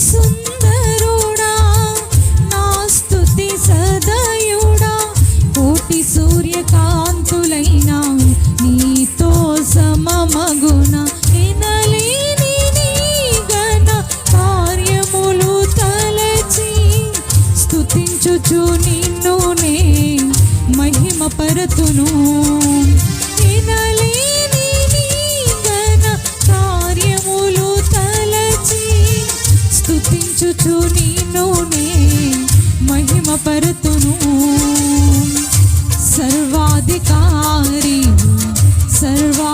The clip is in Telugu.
సుందరుడా నా స్తుతి సదయుడా కోటి సూర్యకాంతులైన నీతో సమమగుణ ఎనలేని నీ ఘన కార్యములు తలచి స్తుతించుచు నిన్ను నే మహిమ పరతును ఎనలేని నీ ఘన కార్యములు తలచి స్తుతించుచు నిన్ను నే మహిమ పరతును సర్వాధికారి సర్వా